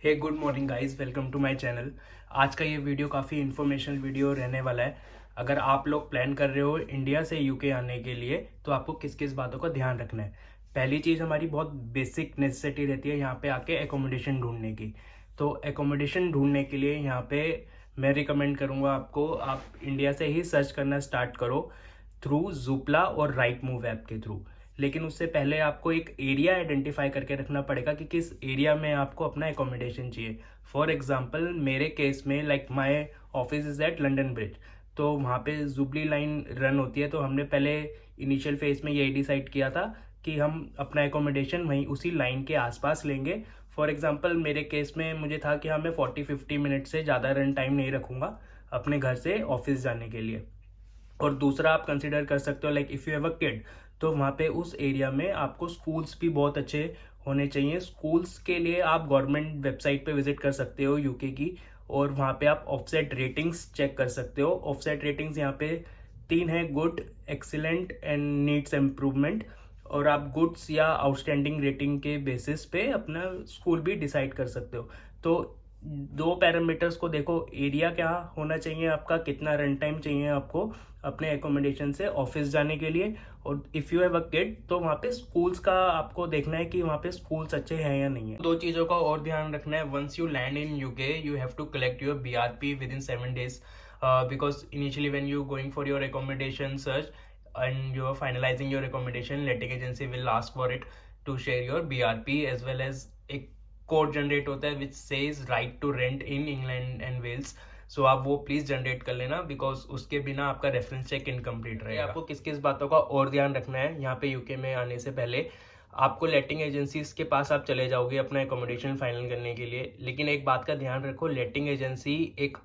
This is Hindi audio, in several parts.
Hey good morning guys, welcome to my channel. आज का ये वीडियो काफ़ी इन्फॉर्मेशनल वीडियो रहने वाला है। अगर आप लोग प्लान कर रहे हो इंडिया से यूके आने के लिए तो आपको किस किस बातों का ध्यान रखना है। पहली चीज़ हमारी बहुत बेसिक नेसेसिटी रहती है यहाँ पे आके एकोमोडेशन ढूंढने की। तो एकोमोडेशन ढूंढने के लिए यहाँ पे मैं रिकमेंड करूँगा आपको, आप इंडिया से ही सर्च करना स्टार्ट करो थ्रू जूपला और राइट मूव ऐप के थ्रू। लेकिन उससे पहले आपको एक एरिया आइडेंटिफाई करके रखना पड़ेगा कि किस एरिया में आपको अपना एकोमोडेशन चाहिए। फॉर एग्जांपल मेरे केस में like my office is at London Bridge, तो वहाँ पे जुबली लाइन रन होती है। तो हमने पहले इनिशियल फेज में यही डिसाइड किया था कि हम अपना एकोमोडेशन वहीं उसी लाइन के आसपास लेंगे। फॉर एग्जांपल मेरे केस में मुझे था कि हाँ मैं 40-50 मिनट से ज़्यादा रन टाइम नहीं रखूँगा अपने घर से ऑफिस जाने के लिए। और दूसरा आप कंसिडर कर सकते हो like if you have a kid, तो वहाँ पे उस एरिया में आपको स्कूल्स भी बहुत अच्छे होने चाहिए। स्कूल्स के लिए आप गवर्नमेंट वेबसाइट पे विजिट कर सकते हो यूके की, और वहाँ पे आप ऑफसेट रेटिंग्स चेक कर सकते हो। ऑफसेट रेटिंग्स यहाँ पे 3 है: good, excellent and needs improvement. और आप गुड्स या आउटस्टैंडिंग रेटिंग के बेसिस पे अपना स्कूल भी डिसाइड कर सकते हो। तो दो पैरामीटर्स को देखो, एरिया क्या होना चाहिए आपका, कितना रन टाइम चाहिए आपको अपने एकोमोडेशन से ऑफिस जाने के लिए, और if you have a kid तो वहाँ पे स्कूल्स का आपको देखना है कि वहाँ पे स्कूल्स अच्छे हैं या नहीं है। दो चीज़ों का और ध्यान रखना है। Once you land in UK you have to collect your BRP within 7 days, because initially when you going for your accommodation search and you are finalizing your accommodation, letting agency will ask for it to share your BRP as well as एक कोड जनरेट होता है which says right to rent in England and Wales. So आप वो प्लीज जनरेट कर लेना, बिकॉज उसके बिना आपका रेफरेंस चेक इनकम्प्लीट रहेगा। आपको किस किस बातों का और ध्यान रखना है यहाँ पे यूके में आने से पहले। आपको लेटिंग एजेंसीज के पास आप चले जाओगे अपना एकोमोडेशन फाइनल करने के लिए, लेकिन एक बात का ध्यान रखो, लेटिंग एजेंसी एक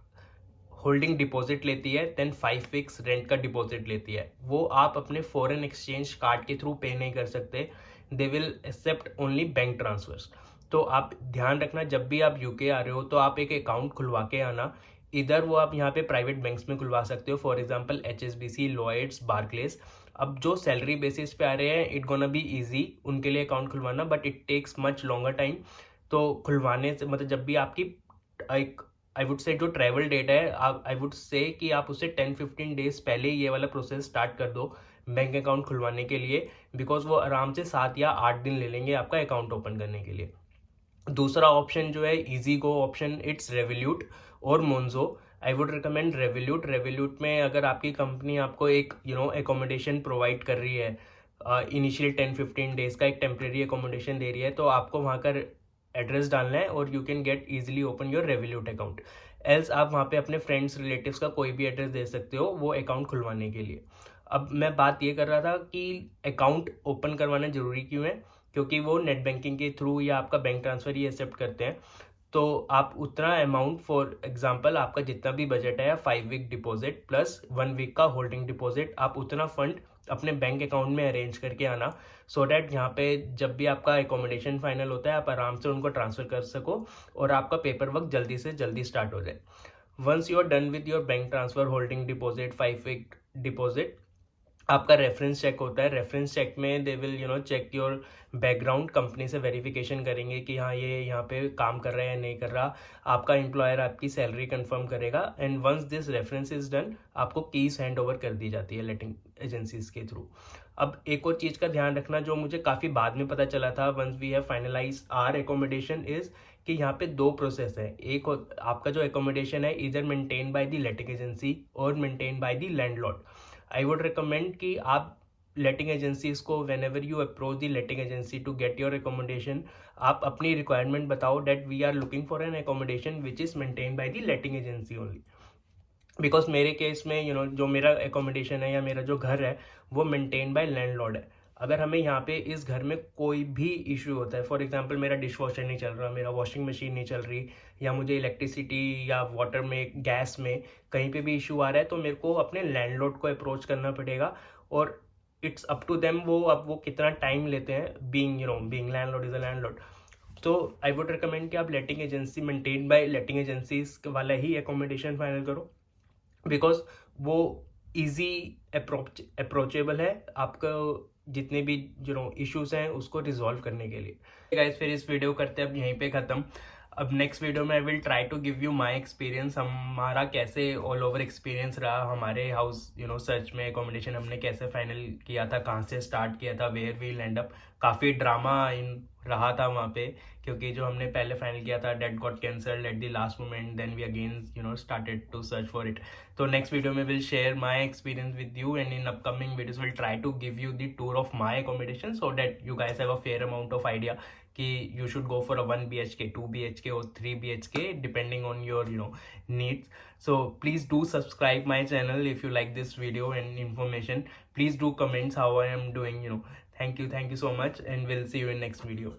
होल्डिंग डिपॉजिट लेती है, देन 5 वीक्स रेंट का डिपॉजिट लेती है। वो आप अपने फॉरेन एक्सचेंज कार्ड के थ्रू पे नहीं कर सकते, they will accept only bank transfers. तो आप ध्यान रखना, जब भी आप यूके आ रहे हो तो आप एक अकाउंट खुलवा के आना। इधर वो आप यहाँ पे प्राइवेट बैंक्स में खुलवा सकते हो, for example HSBC, Lloyds, Barclays. अब जो सैलरी बेसिस पे आ रहे हैं इट गोना बी इजी उनके लिए अकाउंट खुलवाना, but it takes much longer time. तो खुलवाने से मतलब जब भी आपकी एक आई वुड से जो ट्रैवल डेट है, आई वुड से कि आप उसे 10-15 डेज पहले ये वाला प्रोसेस स्टार्ट कर दो बैंक अकाउंट खुलवाने के लिए, बिकॉज वो आराम से 7 या 8 दिन ले लेंगे आपका अकाउंट ओपन करने के लिए। दूसरा ऑप्शन जो है easy go option, it's Revolut और Monzo. I would recommend Revolut. Revolut में अगर आपकी कंपनी आपको एक एकोमोडेशन प्रोवाइड कर रही है, इनिशियल 10-15 डेज का एक टेम्प्रेरी एकोमोडेशन दे रही है, तो आपको वहाँ का एड्रेस डालना है और you can get easily open your revolute account. Else आप वहाँ पे अपने फ्रेंड्स रिलेटिव्स का कोई भी एड्रेस दे सकते हो वो अकाउंट खुलवाने के लिए। अब मैं बात ये कर रहा था कि अकाउंट ओपन करवाना जरूरी क्यों है, क्योंकि वो नेट बैंकिंग के थ्रू या आपका बैंक ट्रांसफर ही एक्सेप्ट करते हैं। तो आप उतना अमाउंट, फॉर एग्जांपल आपका जितना भी बजट है, 5 वीक डिपॉजिट प्लस 1 वीक का होल्डिंग डिपॉजिट, आप उतना फंड अपने बैंक अकाउंट में अरेंज करके आना, सो डैट यहाँ पे जब भी आपका एकोमोडेशन फाइनल होता है आप आराम से उनको ट्रांसफर कर सको और आपका पेपर वर्क जल्दी से जल्दी स्टार्ट हो जाए। Once you are done with your bank transfer, holding deposit, 5 week deposit, आपका रेफरेंस चेक होता है। रेफरेंस चेक में they will check your background, company से वेरिफिकेशन करेंगे कि हाँ ये यहाँ पे काम कर रहा है या नहीं कर रहा। आपका एम्प्लॉयर आपकी सैलरी कंफर्म करेगा, and once this reference is done आपको कीज हैंड ओवर कर दी जाती है लेटिंग एजेंसीज के थ्रू। अब एक और चीज़ का ध्यान रखना जो मुझे काफ़ी बाद में पता चला था, once we have finalize our accommodation, is कि यहाँ पे दो प्रोसेस है। एक आपका जो एकोमोडेशन है इधर maintain by the letting agency और maintain by the landlord. I would recommend कि आप लेटिंग एजेंसीज को, whenever you approach the letting agency to get your accommodation, आप अपनी रिक्वायरमेंट बताओ that we are looking for an accommodation which is maintain by the letting agency only. Because मेरे केस में जो मेरा एकोमोडेशन है या मेरा जो घर है वो मेंटेन बाय लैंडलॉर्ड है। अगर हमें यहाँ पे इस घर में कोई भी इशू होता है, फॉर एग्जांपल मेरा डिश वॉशर नहीं चल रहा, मेरा वॉशिंग मशीन नहीं चल रही, या मुझे इलेक्ट्रिसिटी या वाटर में, गैस में कहीं पे भी इशू आ रहा है, तो मेरे को अपने लैंडलॉर्ड को अप्रोच करना पड़ेगा। और इट्स अप टू देम वो अब वो कितना टाइम लेते हैं, being landlord is a landlord. तो आई वुड रिकमेंड कि आप letting agency, maintain by letting agencies वाला ही एकोमोडेशन फाइनल करो, बिकॉज वो इजी अप्रोचेबल है आपका जितने भी इश्यूज हैं उसको रिजॉल्व करने के लिए। गाइस फिर इस वीडियो करते हैं अब यहीं पे ख़त्म। अब नेक्स्ट वीडियो में I will try to give you my experience, हमारा कैसे ऑल ओवर एक्सपीरियंस रहा हमारे हाउस सर्च में अकोमोडेशन हमने कैसे फाइनल किया था, कहाँ से स्टार्ट किया था, वेयर वी लैंड अप। काफ़ी ड्रामा इन रहा था वहाँ पे, क्योंकि जो हमने पहले फाइनल किया था date got cancelled at the last moment, then we again started to search for it. तो नेक्स्ट वीडियो में will share my experience with you, and in upcoming videos will try to give you the tour of my accommodation, so that you guys have a fair amount of idea कि you should go for a 1 BHK, 2 BHK or 3 BHK depending on your needs. So please do subscribe my channel if you like this video and information. Please do comments how I am doing. Thank you so much, and we'll see you in next video.